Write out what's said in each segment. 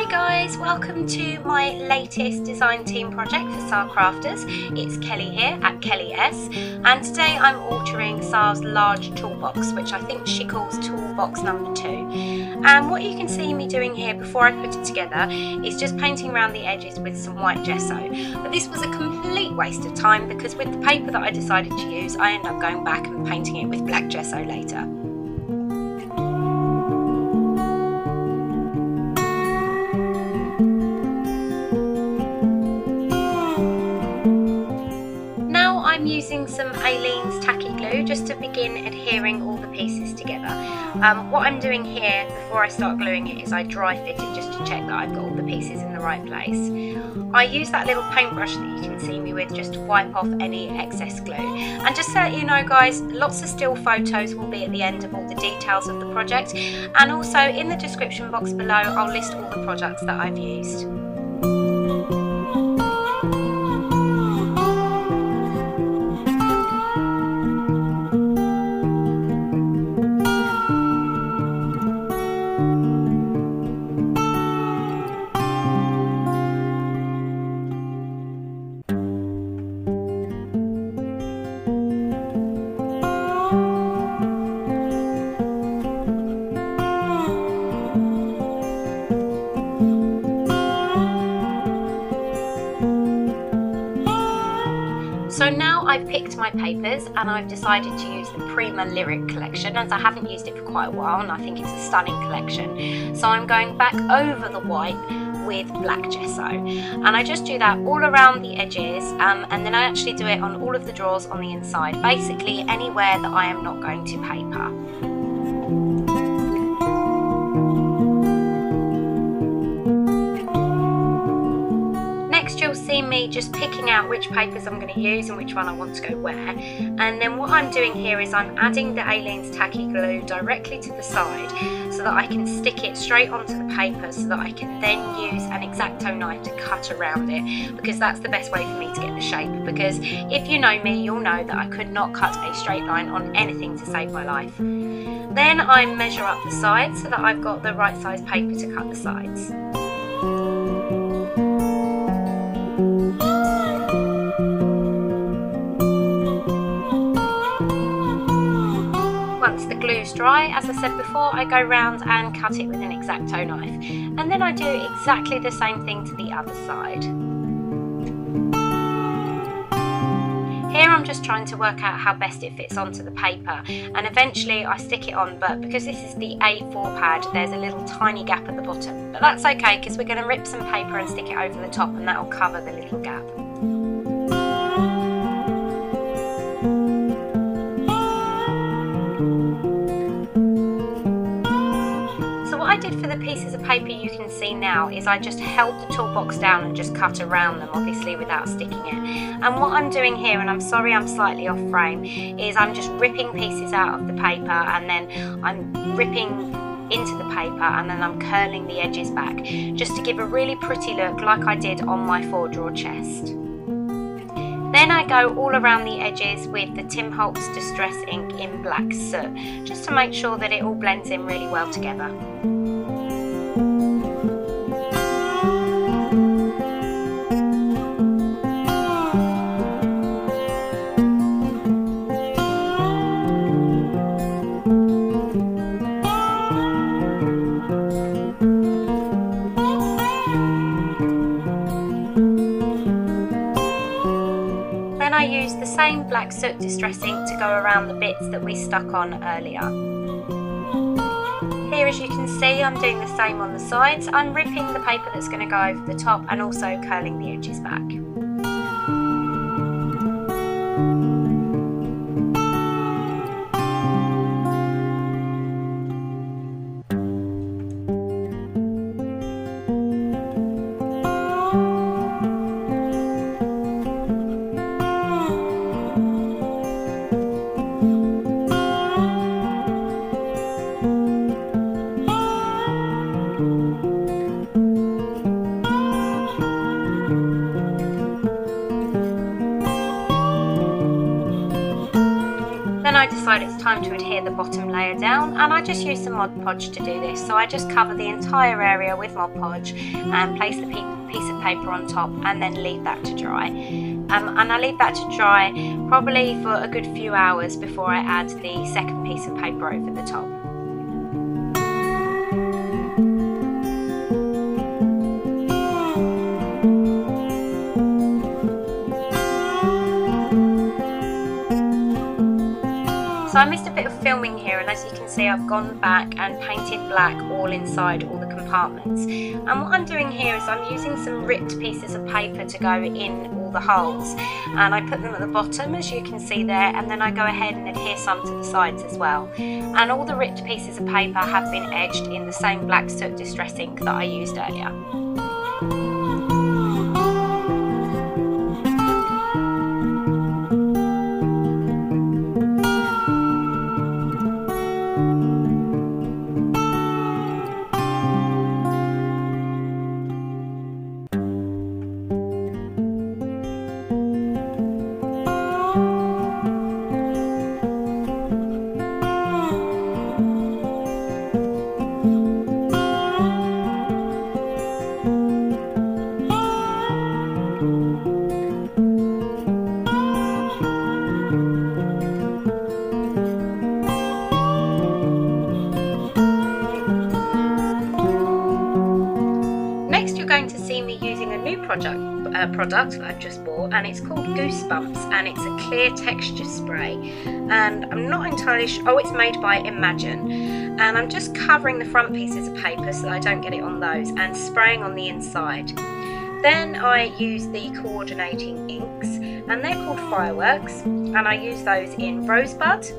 Hi guys, welcome to my latest design team project for Sacrafters. It's Kelly here at Kelly S, and today I'm altering Sar's large toolbox, which I think she calls Toolbox number 2. And what you can see me doing here before I put it together is just painting around the edges with some white gesso. But this was a complete waste of time because with the paper that I decided to use, I ended up going back and painting it with black gesso later. I'm using some Aleene's tacky glue just to begin adhering all the pieces together. What I'm doing here before I start gluing it is I dry fit it just to check that I've got all the pieces in the right place. I use that little paintbrush that you can see me with just to wipe off any excess glue. And just so that you know guys, lots of still photos will be at the end of all the details of the project, and also in the description box below I'll list all the products that I've used. So now I've picked my papers and I've decided to use the Prima Lyric collection, as I haven't used it for quite a while and I think it's a stunning collection. So I'm going back over the white with black gesso, and I just do that all around the edges, and then I actually do it on all of the drawers on the inside, basically anywhere that I am not going to paper. You'll see me just picking out which papers I'm going to use and which one I want to go where, and then what I'm doing here is I'm adding the Aleene's tacky glue directly to the side so that I can stick it straight onto the paper, so that I can then use an X-Acto knife to cut around it, because that's the best way for me to get the shape, because if you know me you'll know that I could not cut a straight line on anything to save my life. Then I measure up the sides so that I've got the right size paper to cut the sides. Once the glue's dry, as I said before, I go round and cut it with an X-Acto knife, and then I do exactly the same thing to the other side. Here I'm just trying to work out how best it fits onto the paper, and eventually I stick it on, but because this is the A4 pad there's a little tiny gap at the bottom, but that's okay because we're going to rip some paper and stick it over the top and that will cover the little gap. What I did for the pieces of paper you can see now is I just held the toolbox down and just cut around them, obviously without sticking it. And what I'm doing here, and I'm sorry I'm slightly off frame, is I'm just ripping pieces out of the paper, and then I'm ripping into the paper, and then I'm curling the edges back just to give a really pretty look like I did on my 4-drawer chest. Then I go all around the edges with the Tim Holtz Distress ink in black soot, just to make sure that it all blends in really well together. I use the same black soot distress ink to go around the bits that we stuck on earlier. Here, as you can see, I'm doing the same on the sides. I'm ripping the paper that's going to go over the top and also curling the edges back. decide it's time to adhere the bottom layer down, and I just use some Mod Podge to do this. So I just cover the entire area with Mod Podge and place the piece of paper on top and then leave that to dry. And I leave that to dry probably for a good few hours before I add the second piece of paper over the top. So I missed a bit of filming here, and as you can see I've gone back and painted black all inside all the compartments. And what I'm doing here is I'm using some ripped pieces of paper to go in all the holes, and I put them at the bottom as you can see there, and then I go ahead and adhere some to the sides as well. And all the ripped pieces of paper have been edged in the same black soot distress ink that I used earlier. Going to see me using a new product that I've just bought, and it's called Goosebumps, and it's a clear texture spray, and I'm not entirely sure. Oh, it's made by Imagine, and I'm just covering the front pieces of paper so that I don't get it on those, and spraying on the inside. Then I use the coordinating inks, and they're called Fireworks, and I use those in Rosebud,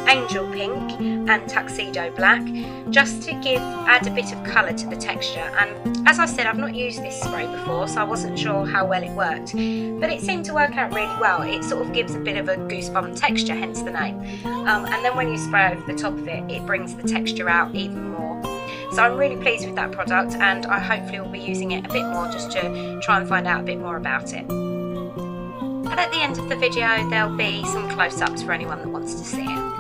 Angel Pink and Tuxedo Black, just to add a bit of colour to the texture. And as I said, I've not used this spray before, so I wasn't sure how well it worked, but it seemed to work out really well. It sort of gives a bit of a goosebump texture, hence the name. And then when you spray over the top of it, it brings the texture out even more. So I'm really pleased with that product, and I hopefully will be using it a bit more just to try and find out a bit more about it. And at the end of the video there'll be some close-ups for anyone that wants to see it.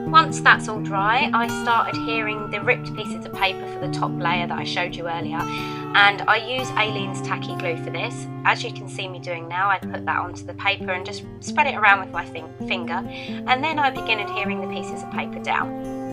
Once that's all dry, I start adhering the ripped pieces of paper for the top layer that I showed you earlier, and I use Aleene's tacky glue for this. As you can see me doing now, I put that onto the paper and just spread it around with my finger, and then I begin adhering the pieces of paper down.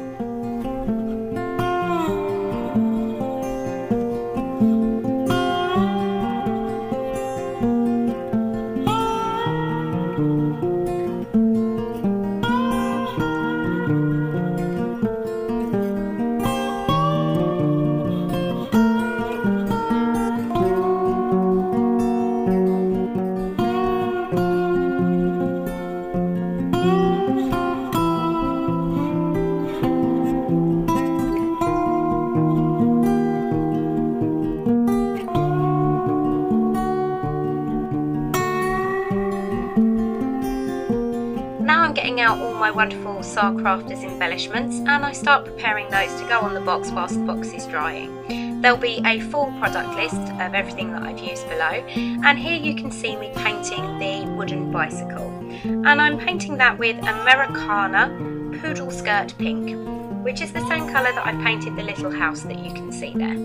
Getting out all my wonderful Sacrafters embellishments, and I start preparing those to go on the box whilst the box is drying. There'll be a full product list of everything that I've used below, and here you can see me painting the wooden bicycle, and I'm painting that with Americana Poodle Skirt Pink, which is the same colour that I painted the little house that you can see there.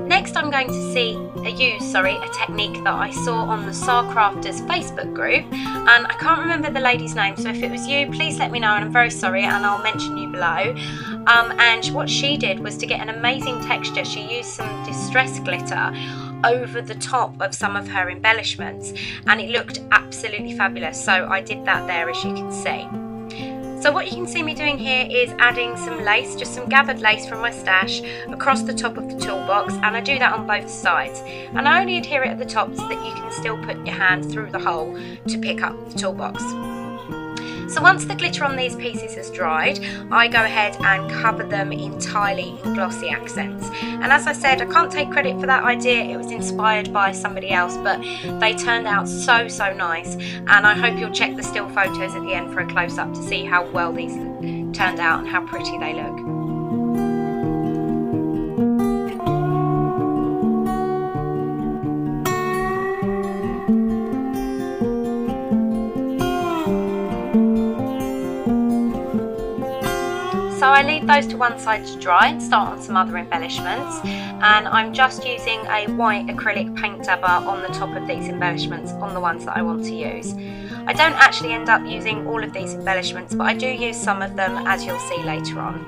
Next I'm going to use a technique that I saw on the Sacrafters Facebook group, and I can't remember the lady's name, so if it was you, please let me know, and I'm very sorry, and I'll mention you below. And what she did was to get an amazing texture. She used some distress glitter over the top of some of her embellishments, and it looked absolutely fabulous, so I did that there, as you can see. So what you can see me doing here is adding some lace, just some gathered lace from my stash, across the top of the toolbox, and I do that on both sides. And I only adhere it at the top so that you can still put your hand through the hole to pick up the toolbox. So once the glitter on these pieces has dried, I go ahead and cover them entirely in glossy accents. And as I said, I can't take credit for that idea, it was inspired by somebody else, but they turned out so nice, and I hope you'll check the still photos at the end for a close-up to see how well these turned out and how pretty they look. So I leave those to one side to dry and start on some other embellishments, and I'm just using a white acrylic paint dabber on the top of these embellishments on the ones that I want to use. I don't actually end up using all of these embellishments, but I do use some of them, as you'll see later on.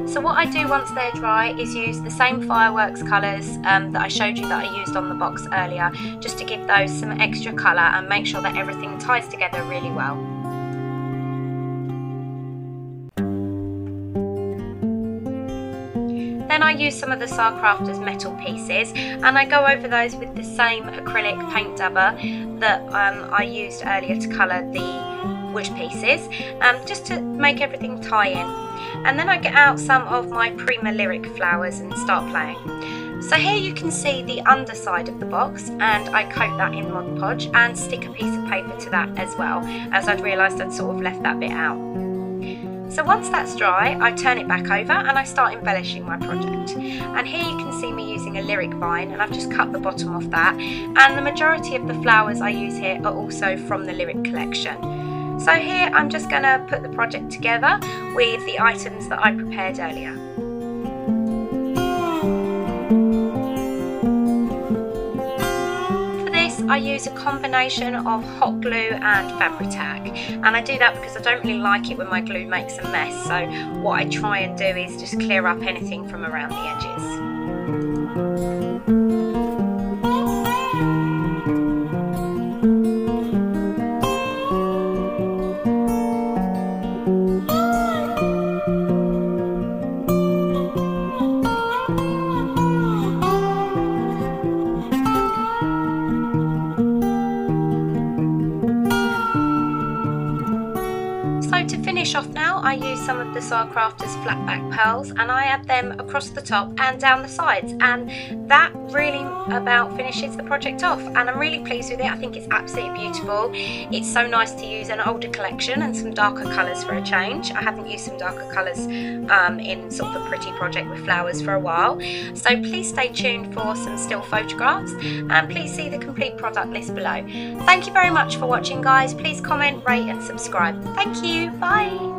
So what I do once they're dry is use the same fireworks colours that I showed you that I used on the box earlier, just to give those some extra colour and make sure that everything ties together really well. Then I use some of the Sacrafters metal pieces, and I go over those with the same acrylic paint dabber that I used earlier to colour the wish pieces, just to make everything tie in. And then I get out some of my Prima Lyric flowers and start playing. So here you can see the underside of the box, and I coat that in Mod Podge and stick a piece of paper to that as well, as I'd realised I'd sort of left that bit out. So once that's dry, I turn it back over and I start embellishing my project. And here you can see me using a lyric vine, and I've just cut the bottom off that, and the majority of the flowers I use here are also from the lyric collection. So here I'm just going to put the project together with the items that I prepared earlier. For this I use a combination of hot glue and Fabri-Tac, and I do that because I don't really like it when my glue makes a mess, so what I try and do is just clear up anything from around the edges. So to finish off now, I use some of the Sacrafters flat back pearls, and I add them across the top and down the sides, and that really about finishes the project off, and I'm really pleased with it. I think it's absolutely beautiful. It's so nice to use an older collection and some darker colours for a change. I haven't used some darker colours in sort of a pretty project with flowers for a while. So please stay tuned for some still photographs, and please see the complete product list below. Thank you very much for watching, guys. Please comment, rate and subscribe. Thank you. Bye.